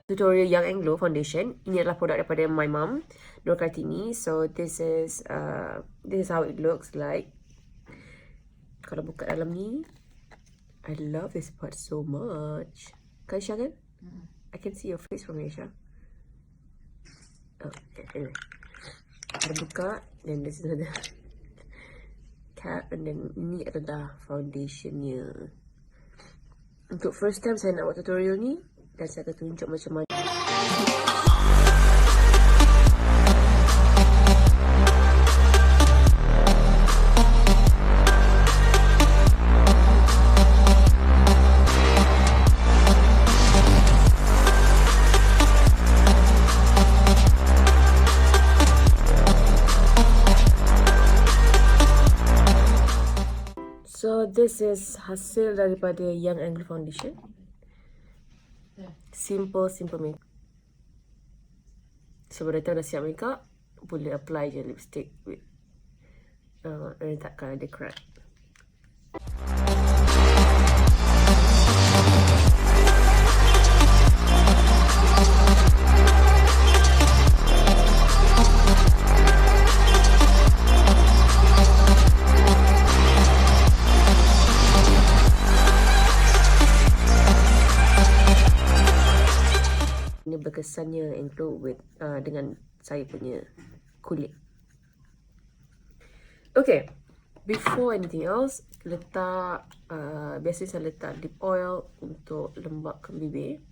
tutorial Young and Glow foundation. Ini adalah produk daripada my mom, Nur Kartini. So this is how it looks like. Kalau buka dalam ni, I love this part so much. Kan Syah kan? I can see your face from here, Syah. Oh, okay, anyway. Ada buka, dan this is the cap, and then ini adalah foundationnya. Untuk first time saya nak buat tutorial ni, dan saya akan tunjuk macam mana. So this is hasil daripada Young and Glow foundation. Simple makeup. Sebelum datang dah siap makeup, boleh apply je lipstick with dan takkan ada crack. Ini berkesannya include with dengan saya punya kulit. Okay, before anything else, letak biasanya saya letak lip oil untuk lembapkan bibir.